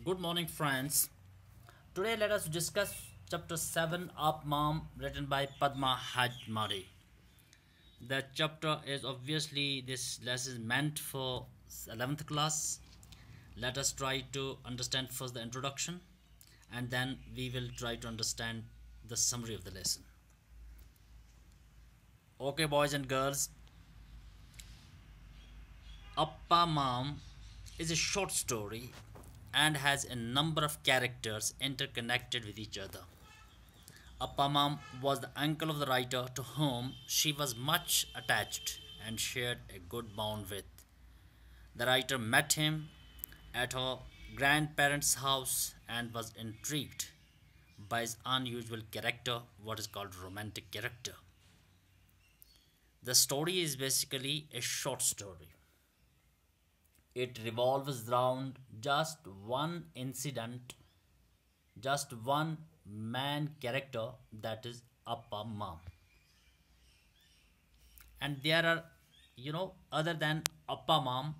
Good morning, friends. Today, let us discuss chapter 7 Appa-Mam, written by Padma Hajmadi. The chapter is obviously this lesson meant for 11th class. Let us try to understand first the introduction and then we will try to understand the summary of the lesson. Okay, boys and girls, Appa-Mam is a short story and has a number of characters interconnected with each other. Appa-Mam was the uncle of the writer to whom she was much attached and shared a good bond with. The writer met him at her grandparents' house and was intrigued by his unusual character, what is called romantic character. The story is basically a short story. It revolves around just one incident, just one man character, that is Appa-Mam. And there are, other than Appa-Mam,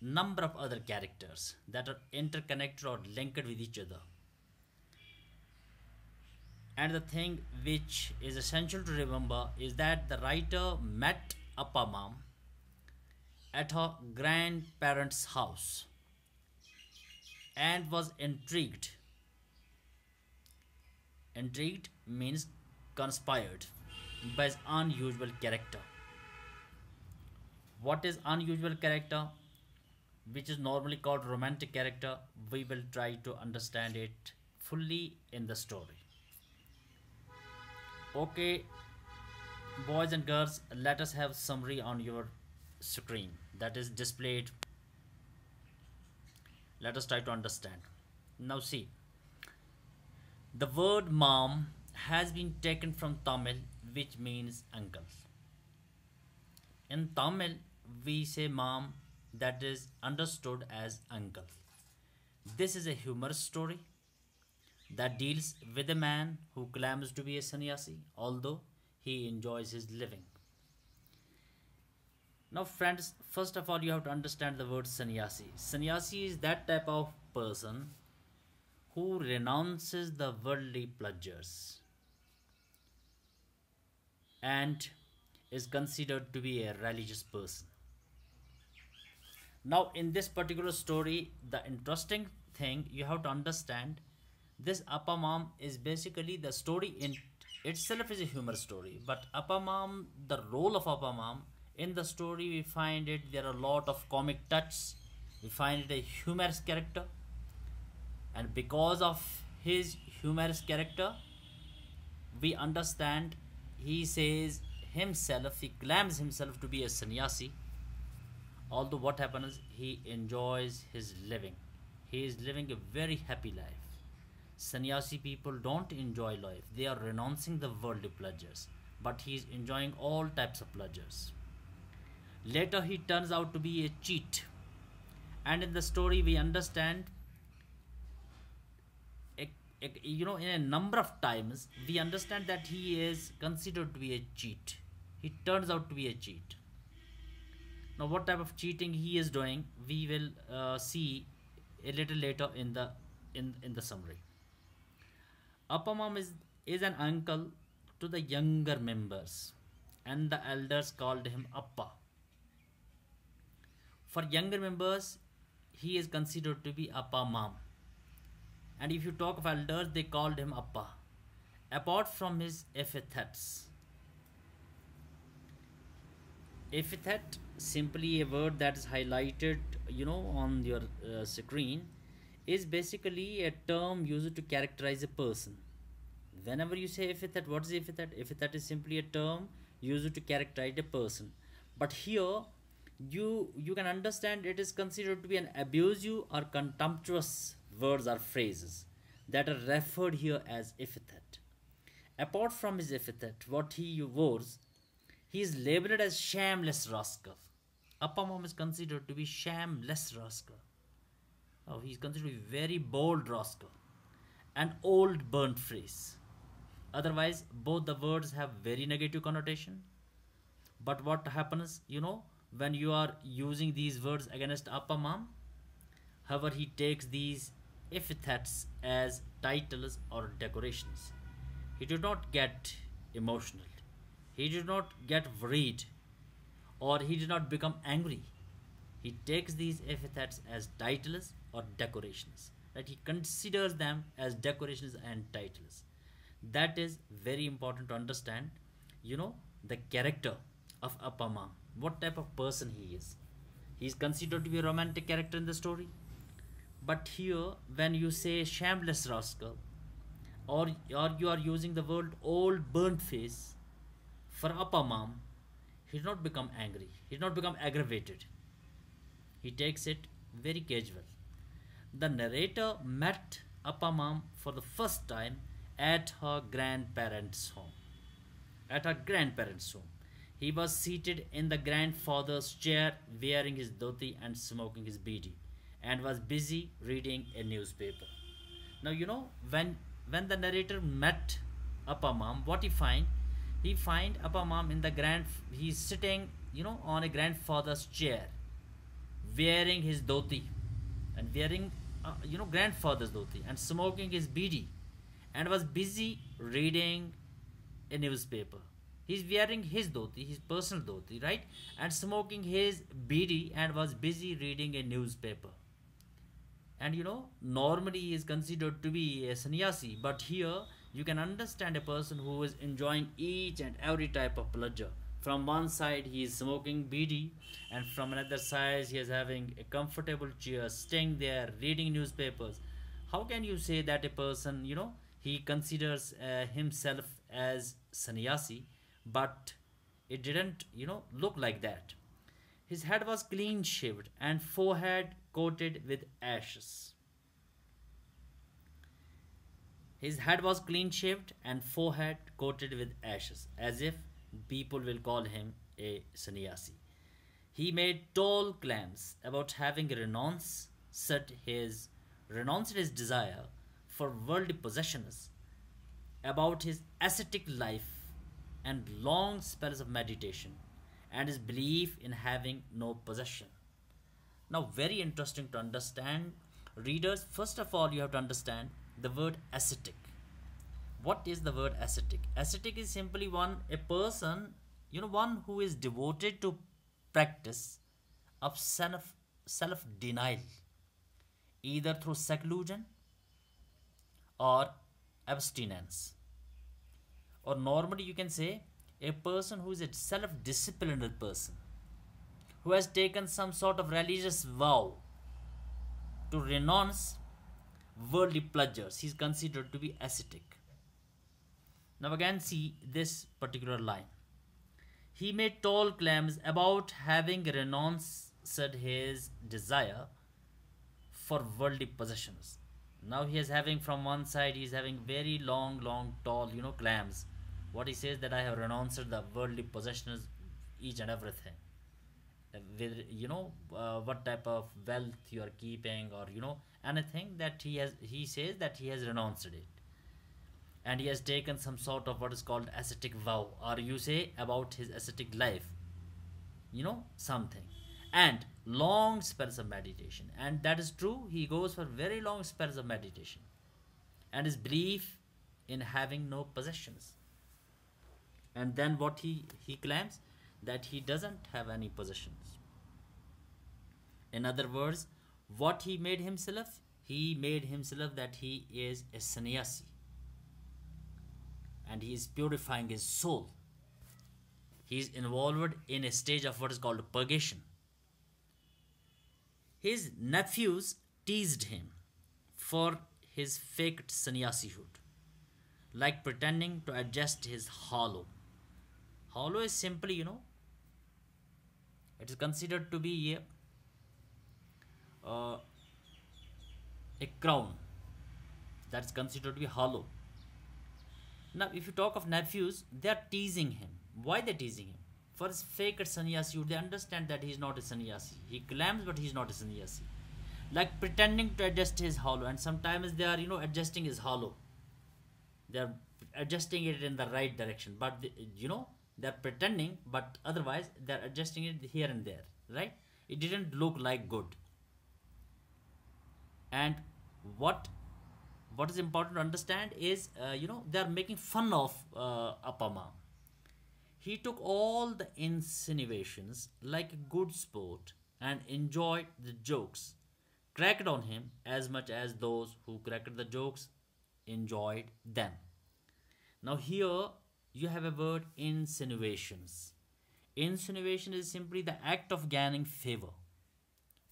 number of other characters that are interconnected or linked with each other. And the thing which is essential to remember is that the writer met Appa-Mam at her grandparents' house and was intrigued. Intrigued means conspired by his unusual character. What is unusual character, which is normally called romantic character? We will try to understand it fully in the story. Okay, boys and girls, let us have summary on your screen that is displayed. Let us try to understand. Now see, the word mom has been taken from Tamil, which means uncle. In Tamil, we say mom, that is understood as uncle. This is a humorous story that deals with a man who claims to be a sannyasi, although he enjoys his living. Now, friends, first of all, you have to understand the word sannyasi. Sannyasi is that type of person who renounces the worldly pleasures and is considered to be a religious person. Now, in this particular story, the interesting thing you have to understand, this Appa-Mam is basically the story in itself is a humor story, but Appa-Mam, the role of Appa-Mam in the story, we find it there are a lot of comic touches. We find it a humorous character, and because of his humorous character, we understand he says himself, he claims himself to be a sannyasi. Although what happens, he enjoys his living. He is living a very happy life. Sannyasi people don't enjoy life. They are renouncing the worldly pleasures. But he is enjoying all types of pleasures. Later he turns out to be a cheat. And in the story we understand, in a number of times, we understand that he is considered to be a cheat. He turns out to be a cheat. Now, what type of cheating he is doing, we will see a little later in the summary. Appa-Mam is an uncle to the younger members, and the elders called him Appa. For younger members, he is considered to be Appa-Mam, and if you talk of elders, they called him Appa. Apart from his epithets, epithet, simply a word that is highlighted on your screen, is basically a term used to characterize a person. Whenever you say epithet, what is epithet? Epithet is simply a term used to characterize a person, but here you can understand it is considered to be an abusive or contemptuous words or phrases that are referred here as epithet. Apart from his epithet, what he was, he is labeled as shameless rascal. Appa-Mam is considered to be shameless rascal. Oh, he is considered to be very bold rascal and old burnt phrase. Otherwise, both the words have very negative connotation. But what happens, when you are using these words against Appa-Mam, however, he takes these epithets as titles or decorations. He did not get emotional. He did not get worried, or he did not become angry. He takes these epithets as titles or decorations. Right? He considers them as decorations and titles. That is very important to understand. The character of Appa-Mam. What type of person he is. He is considered to be a romantic character in the story. But here, when you say shameless rascal, or you are using the word old burnt face for Appa-Mam, he did not become angry. He did not become aggravated. He takes it very casual. The narrator met Appa-Mam for the first time at her grandparents' home. At her grandparents' home. He was seated in the grandfather's chair wearing his dhoti and smoking his bidi, and was busy reading a newspaper. Now when the narrator met Appa-Mam, what he find? He find Appa-Mam in the he's sitting, on a grandfather's chair, wearing his dhoti, and wearing grandfather's dhoti, and smoking his bidi, and was busy reading a newspaper. He's wearing his dhoti, his personal dhoti, right? And smoking his bidi, and was busy reading a newspaper. And normally he is considered to be a sannyasi, but here you can understand a person who is enjoying each and every type of pleasure. From one side he is smoking bidi, and from another side he is having a comfortable chair, staying there, reading newspapers. How can you say that a person, he considers himself as sannyasi, but it didn't, look like that. His head was clean shaved and forehead coated with ashes. His head was clean shaved and forehead coated with ashes, as if people will call him a sannyasi. He made tall claims about having renounced his desire for worldly possessions, about his ascetic life and long spells of meditation, and his belief in having no possession. Now, very interesting to understand. Readers, first of all, you have to understand the word ascetic. What is the word ascetic? Ascetic is simply a person, one who is devoted to practice of self-denial, either through seclusion or abstinence. Or normally you can say a person who is a self-disciplined person, who has taken some sort of religious vow to renounce worldly pleasures. He is considered to be ascetic. Now again see this particular line. He made tall claims about having renounced his desire for worldly possessions. Now he is having, from one side he is having very long, tall, claims. What he says, that I have renounced the worldly possessions, each and everything. With what type of wealth you are keeping, or anything that he says that he has renounced it, and he has taken some sort of what is called ascetic vow, or you say about his ascetic life, something, and long spells of meditation. And that is true, he goes for very long spells of meditation, and his belief in having no possessions. And then what he claims, that he doesn't have any possessions. In other words, what he made himself? He made himself that he is a sannyasi, and he is purifying his soul. He is involved in a stage of what is called purgation. His nephews teased him for his faked sannyasihood, like pretending to adjust his hollow. Hollow is simply, it is considered to be a crown. That is considered to be hollow. Now, if you talk of nephews, they are teasing him. Why they are teasing him? For his faked sannyasihood, they understand that he is not a sannyasi. He claims, but he is not a sannyasi. Like pretending to adjust his hollow, and sometimes they are, adjusting his hollow. They are adjusting it in the right direction, but they are pretending, but otherwise they are adjusting it here and there, right? It didn't look like good. And what what is important to understand is, they are making fun of Appa-Mam. He took all the insinuations like a good sport and enjoyed the jokes cracked on him as much as those who cracked the jokes enjoyed them. Now, here you have a word insinuations. Insinuation is simply the act of gaining favor.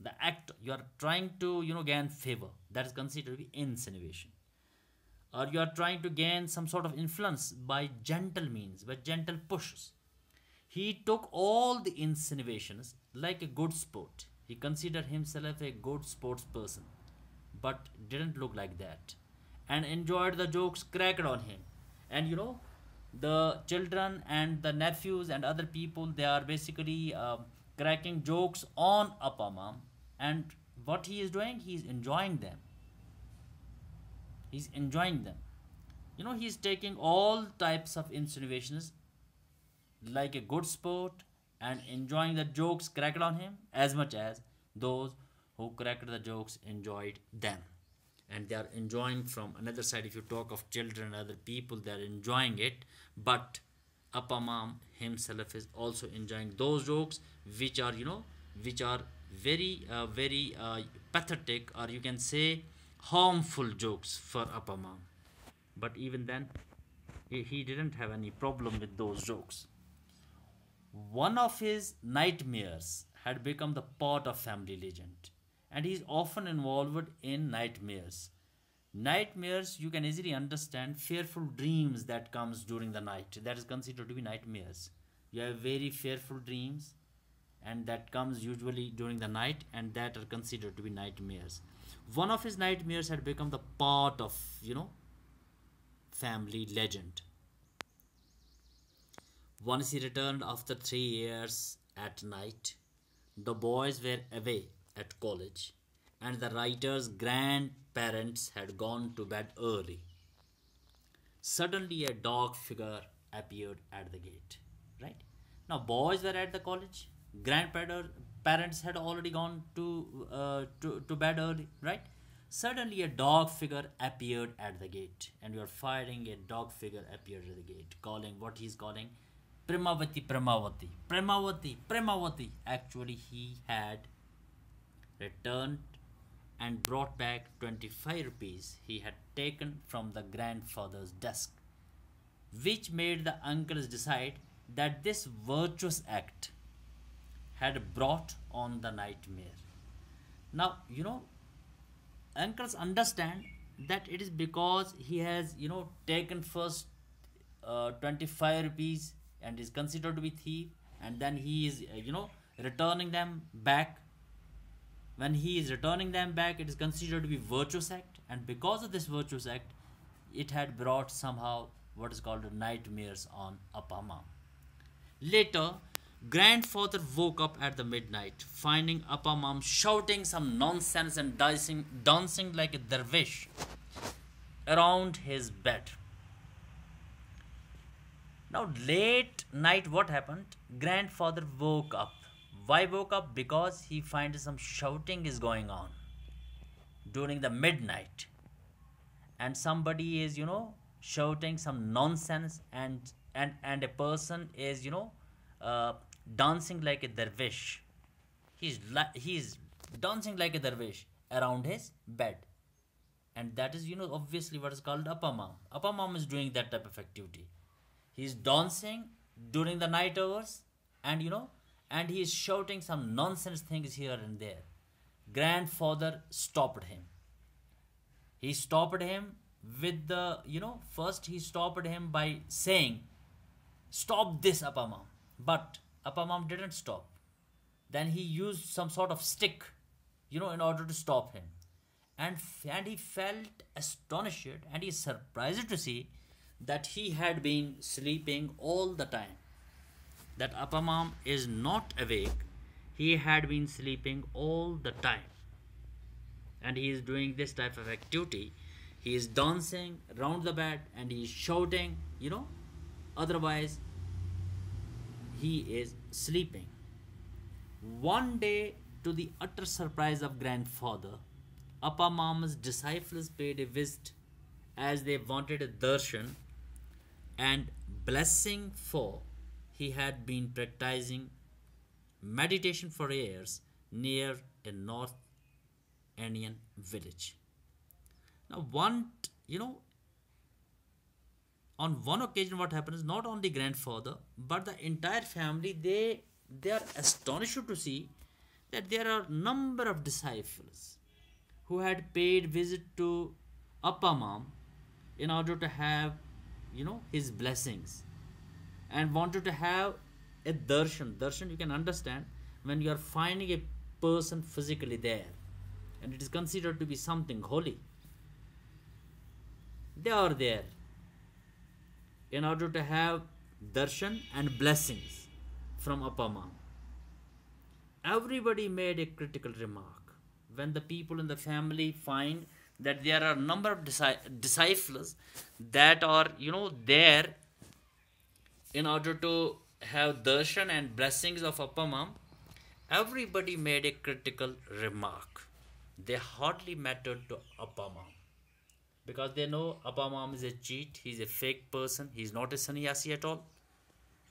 The act you are trying to gain favor, that is considered to be insinuation. Or you are trying to gain some sort of influence by gentle means, by gentle pushes. He took all the insinuations like a good sport. He considered himself a good sports person, but didn't look like that, and enjoyed the jokes cracked on him. And the children and the nephews and other people, they are basically cracking jokes on Appa-Mam, and what he is doing, he is enjoying them. He's enjoying them. He's taking all types of insinuations like a good sport and enjoying the jokes cracked on him as much as those who cracked the jokes enjoyed them. And they are enjoying from another side. If you talk of children and other people, they are enjoying it, but Appa-Mam himself is also enjoying those jokes which are very pathetic, or you can say harmful jokes for Appa-Mam. But even then, he didn't have any problem with those jokes. One of his nightmares had become the part of family legend, and he is often involved in nightmares. Nightmares, you can easily understand, fearful dreams that comes during the night. That is considered to be nightmares. You have very fearful dreams, and that comes usually during the night, and that are considered to be nightmares. One of his nightmares had become the part of family legend. Once he returned after 3 years at night. The boys were away at college, and the writer's grandparents had gone to bed early. Suddenly, a dark figure appeared at the gate. Right now, boys were at the college. Grandparents had already gone to bed early. Right. Suddenly, a dark figure appeared at the gate, and we are finding a dark figure appeared at the gate, calling what he's calling. Premavati, Premavati, Premavati, Premavati. Actually, he had returned and brought back 25 rupees he had taken from the grandfather's desk, which made the uncles decide that this virtuous act had brought on the nightmare. Now, uncles understand that it is because he has, taken first 25 rupees and is considered to be thief, and then he is returning them back. When he is returning them back, it is considered to be virtuous act, and because of this virtuous act, it had brought somehow what is called nightmares on Appa-Mam. Later, grandfather woke up at the midnight, finding Appa-Mam shouting some nonsense and dancing like a dervish around his bed. Now, late night, what happened? Grandfather woke up. Why woke up? Because he finds some shouting is going on during the midnight, and somebody is shouting some nonsense, and a person is dancing like a dervish. He's dancing like a dervish around his bed, and that is obviously what is called Appa-Mam. Appa-Mam is doing that type of activity. He's dancing during the night hours, and and he is shouting some nonsense things here and there. Grandfather stopped him. He stopped him with the first he stopped him by saying, "Stop this, Appa-Mam." But Appa-Mam didn't stop. Then he used some sort of stick, in order to stop him. And he felt astonished, and he is surprised to see that he had been sleeping all the time. That Appa-Mam is not awake. He had been sleeping all the time. And he is doing this type of activity. He is dancing around the bed and he is shouting, Otherwise, he is sleeping. One day, to the utter surprise of grandfather, Appa-Mam's disciples paid a visit as they wanted a darshan and blessing, for he had been practicing meditation for years near a North Indian village. Now, on one occasion, what happens? Not only grandfather, but the entire family, they are astonished to see that there are number of disciples who had paid visit to Appa-Mam in order to have, his blessings, and wanted to have a darshan. Darshan, you can understand, when you are finding a person physically there, and it is considered to be something holy. They are there in order to have darshan and blessings from Appa-Mam. Everybody made a critical remark. When the people in the family find that there are a number of disciples that are, there in order to have darshan and blessings of Appa-Mam, everybody made a critical remark. They hardly mattered to Appa-Mam, because they know Appa-Mam is a cheat, he's a fake person, he's not a sannyasi at all.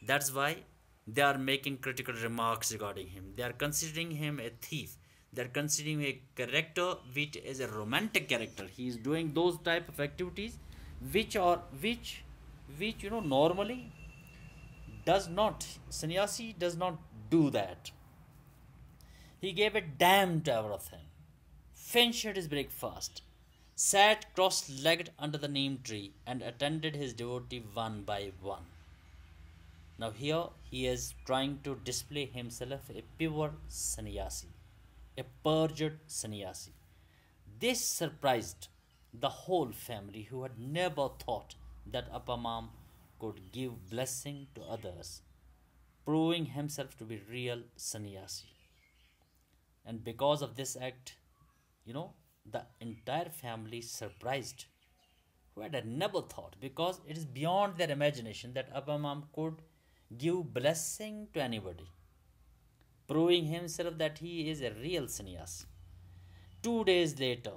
That's why they are making critical remarks regarding him. They are considering him a thief. They are considering a character which is a romantic character. He is doing those type of activities which normally does not, sannyasi does not do that. He gave a damn to everything, finished his breakfast, sat cross-legged under the neem tree, and attended his devotee one by one. Now here he is trying to display himself a pure sannyasi, a perjured sannyasi. This surprised the whole family, who had never thought that Appa-Mam could give blessing to others, proving himself to be real sannyasi. And because of this act, the entire family surprised, who had never thought, because it is beyond their imagination that Appa-Mam could give blessing to anybody, proving himself that he is a real sannyasi. 2 days later,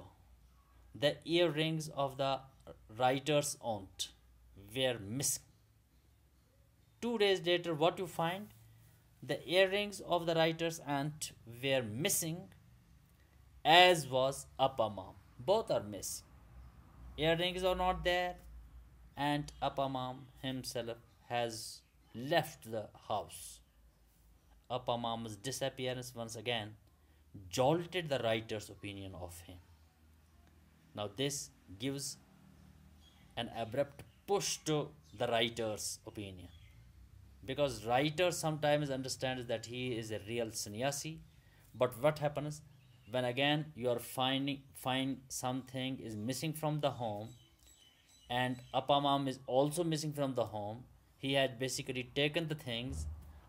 the earrings of the writer's aunt were missing. 2 days later, what you find? The earrings of the writer's aunt were missing, as was Appa-Mam. Both are missing. Earrings are not there, and Appa-Mam himself has left the house. Appa-Mam's disappearance once again jolted the writer's opinion of him. Now this gives an abrupt push to the writer's opinion, because writer sometimes understands that he is a real sannyasi. But what happens when again you are find something is missing from the home, and Appa-Mam is also missing from the home? He had basically taken the things.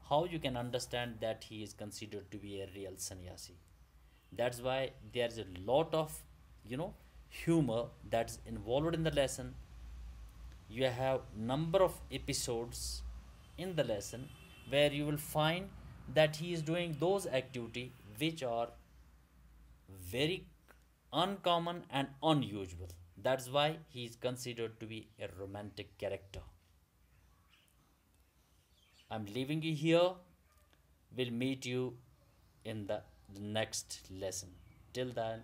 How you can understand that he is considered to be a real sannyasi? That's why there's a lot of humor that's involved in the lesson. You have number of episodes in the lesson where you will find that he is doing those activities which are very uncommon and unusual. That's why he is considered to be a romantic character. I'm leaving you here. We'll meet you in the next lesson. Till then,